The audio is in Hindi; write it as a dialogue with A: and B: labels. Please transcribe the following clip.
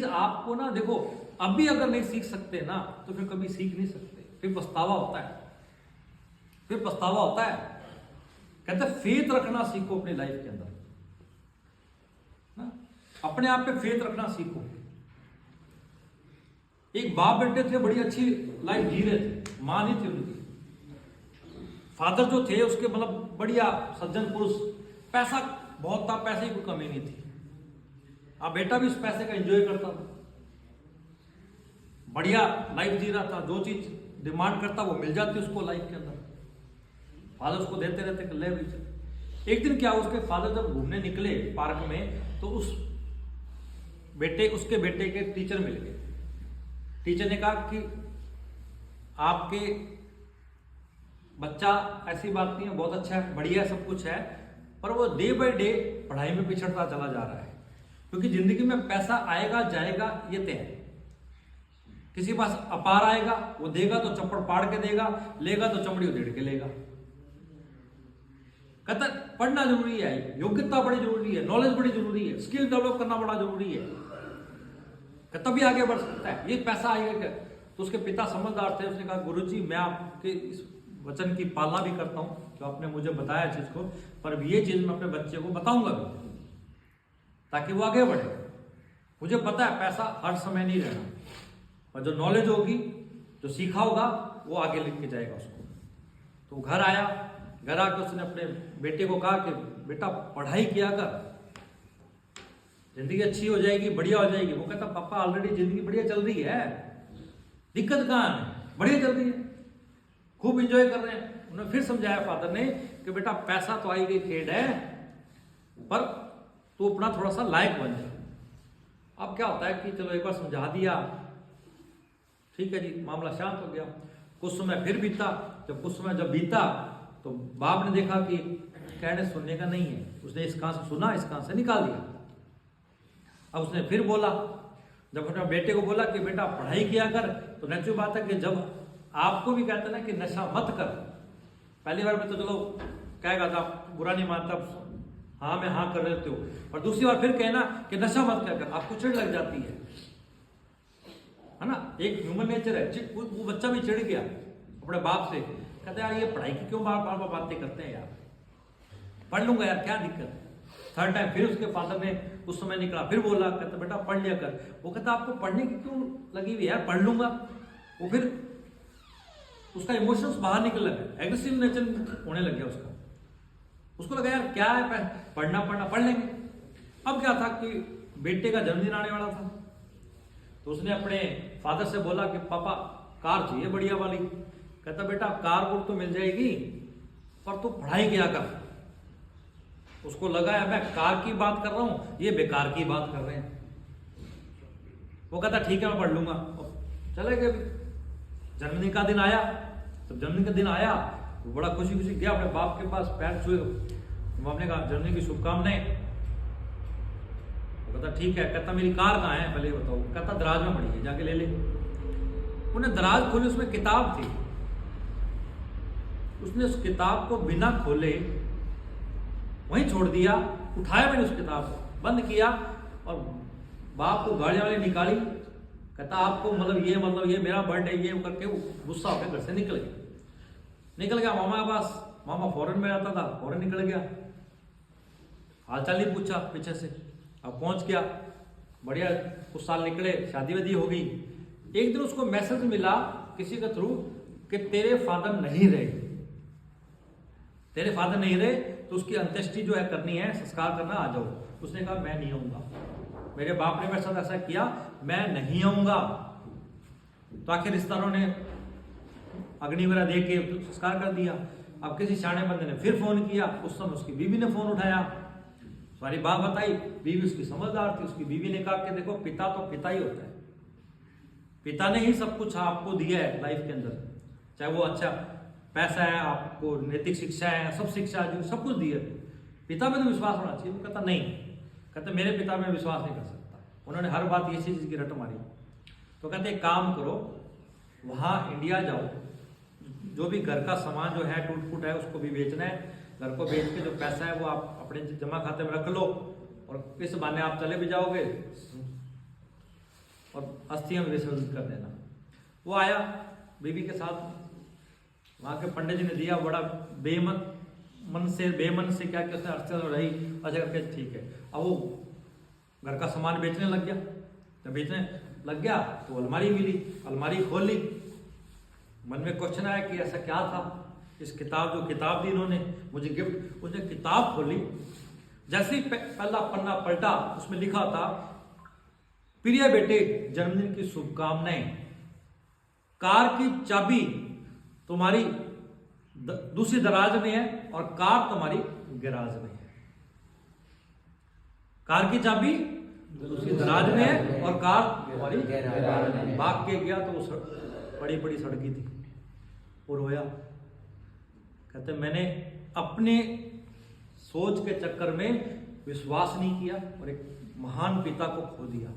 A: आपको ना देखो, अभी अगर नहीं सीख सकते ना तो फिर कभी सीख नहीं सकते, फिर पछतावा होता है, फिर पछतावा होता है। कहते फेथ रखना सीखो अपनी लाइफ के अंदर ना, अपने आप पे फेथ रखना सीखो। एक बाप बेटे थे, बड़ी अच्छी लाइफ जी रहे थे, मां नहीं थी उनकी, फादर जो थे उसके मतलब बढ़िया सज्जन पुरुष, पैसा बहुत था, पैसे की कोई कमी नहीं थी। अब बेटा भी उस पैसे का एंजॉय करता था, बढ़िया लाइफ जी रहा था, जो चीज डिमांड करता वो मिल जाती उसको लाइफ के अंदर, फादर उसको देते रहते ले भी। एक दिन क्या, उसके फादर जब घूमने निकले पार्क में तो उसके बेटे के टीचर मिल गए। टीचर ने कहा कि आपके बच्चा ऐसी बात नहीं है, बहुत अच्छा है, बढ़िया है, सब कुछ है, पर वो डे बाय डे पढ़ाई में पिछड़ता चला जा रहा है, क्योंकि जिंदगी में पैसा आएगा जाएगा ये तय है। किसी के पास अपार आएगा, वो देगा तो चप्पड़ पाड़ के देगा, लेगा तो चमड़ी उधेड़ के लेगा। कहता पढ़ना जरूरी है, योग्यता बड़ी जरूरी है, नॉलेज बड़ी जरूरी है, स्किल डेवलप करना बड़ा जरूरी है, तभी आगे बढ़ सकता है, ये पैसा आएगा क्या। तो उसके पिता समझदार थे, उसने कहा गुरुजी मैं आपके इस वचन की पालना भी करता हूं जो आपने मुझे बताया चीज को, पर ये चीज मैं अपने बच्चे को बताऊंगा भी ताकि वो आगे बढ़े। मुझे पता है पैसा हर समय नहीं रहना, और जो नॉलेज होगी, जो सीखा होगा, वो आगे लेके जाएगा उसको। तो घर आया, घर आकर उसने अपने बेटे को कहा कि बेटा पढ़ाई किया कर, जिंदगी अच्छी हो जाएगी, बढ़िया हो जाएगी। वो कहता पापा ऑलरेडी जिंदगी बढ़िया चल रही है, दिक्कत कहाँ है, बढ़िया चल रही है, खूब एंजॉय कर रहे हैं। उन्होंने फिर समझाया फादर ने कि बेटा पैसा तो आई गई खेड है, पर तू अपना थोड़ा सा लायक बन जा। अब क्या होता है कि चलो एक बार समझा दिया, ठीक है जी, मामला शांत हो गया। कुछ समय फिर बीता, कुछ समय जब बीता तो बाप ने देखा कि कहने सुनने का नहीं है, उसने इस कान से सुना, इस कान से निकाल दिया। अब उसने फिर बोला, जब अपने बेटे को बोला कि बेटा पढ़ाई किया कर, तो नेचुरल बात है कि जब आपको भी कहते ना कि नशा मत कर, पहली बार में तो चलो कहेगा था बुरा नहीं मानता, हाँ मैं हाँ कर रहे हो, और दूसरी बार फिर कहना कि नशा मत क्या कर, आपको चिढ़ लग जाती है ना। एक ह्यूमन नेचर है, वो बच्चा भी चिढ़ गया अपने बाप से, कहते यार ये पढ़ाई की क्यों बार बार बातें करते हैं यार, पढ़ लूंगा यार क्या दिक्कत है। थर्ड टाइम फिर उसके फादर ने उस समय निकला, फिर बोला, कहता बेटा पढ़ लिया कर। वो कहता आपको पढ़ने की क्यों लगी हुई यार, पढ़ लूंगा। वो फिर उसका इमोशंस बाहर निकल लगा, एग्रेसिव नेचर होने लग गया उसका। उसको लगा यार क्या है, पढ़ना पढ़ लेंगे। अब क्या था कि बेटे का जन्मदिन आने वाला था, तो उसने अपने फादर से बोला कि पापा कार चाहिए बढ़िया वाली। कहता बेटा कार को तो मिल जाएगी, पर तू पढ़ाई किया कर। उसको लगा है मैं कार की बात कर रहा हूं, ये बेकार की बात कर रहे हैं। वो कहता ठीक है मैं पढ़ लूंगा। चले गए, जन्मदिन का दिन आया, तब जन्मदिन का दिन आया तो बड़ा खुशी खुशी गया अपने बाप के पास, पैर छुए, बाप ने कहा जन्मदिन की शुभकामनाएं। वो कहता ठीक है। कहता मेरी कार कहाँ है पहले बताओ। कहता दराज में पड़ी है, जाके ले ले। उन्हें दराज खोली, उसमें किताब थी। उसने उस किताब को बिना खोले वहीं छोड़ दिया। उठाया मैंने उस किताब को, बंद किया, और बाप को गाड़ी वाले निकाली। कहता आपको मतलब ये मेरा बर्थडे ये करके गुस्सा होकर घर से निकल गया मामा के पास। मामा फॉरेन में रहता था, फॉरेन निकल गया, हालचाल नहीं पूछा पीछे से। अब पहुंच गया, बढ़िया कुछ साल निकले, शादी वादी हो गई। एक दिन उसको मैसेज मिला किसी के थ्रू कि तेरे फादर नहीं रहे, तो उसकी अंत्येष्टि जो है करनी है, संस्कार करना, आ जाओ। उसने कहा मैं नहीं आऊंगा, मेरे बाप ने मेरे साथ ऐसा किया, मैं नहीं आऊंगा। तो आखिर रिश्तेदारों ने अग्नि वगैरह दे के संस्कार कर दिया। अब किसी शाणे बंदे ने फिर फोन किया, उस समय उसकी बीवी ने फोन उठाया, सारी बात बताई। बीवी उसकी समझदार थी, उसकी बीवी ने कहा कि देखो पिता तो पिता ही होता है, पिता ने ही सब कुछ आपको दिया है लाइफ के अंदर, चाहे वो अच्छा पैसा है, आपको नैतिक शिक्षा है, सब शिक्षा जो सब कुछ दिया, पिता में तो विश्वास होना चाहिए। वो कहता नहीं, कहते मेरे पिता में विश्वास नहीं कर सकता, उन्होंने हर बात ये चीज की रट मारी। तो कहते एक काम करो, वहां इंडिया जाओ, जो भी घर का सामान जो है टूट फूट है उसको भी बेचना है, घर को बेच के जो पैसा है वो आप अपने जमा खाते में रख लो, और इस बहाने आप चले भी जाओगे, और अस्थियां विसर्जित कर देना। वो आया बीवी के साथ, वहाँ के पंडित जी ने दिया, बड़ा बेमन से क्या कि उसने अर्चना रही, अच्छा करके ठीक है। अब वो घर का सामान बेचने लग गया, तो बेचने लग गया तो अलमारी मिली, अलमारी खोल ली। मन में क्वेश्चन आया कि ऐसा क्या था, इस किताब जो किताब दी इन्होंने मुझे गिफ्ट, उसने किताब खोली, जैसे ही पहला पन्ना पलटा उसमें लिखा था, प्रिय बेटे जन्मदिन की शुभकामनाएं, कार की चाबी तुम्हारी दूसरी दराज में है और कार तुम्हारी गैराज में है। कार की चाबी दूसरी दराज में है और कार तुम्हारी गैराज में। भाग के गया तो वो बड़ी बड़ी सड़की थी, और रोया। कहते मैंने अपने सोच के चक्कर में विश्वास नहीं किया और एक महान पिता को खो दिया।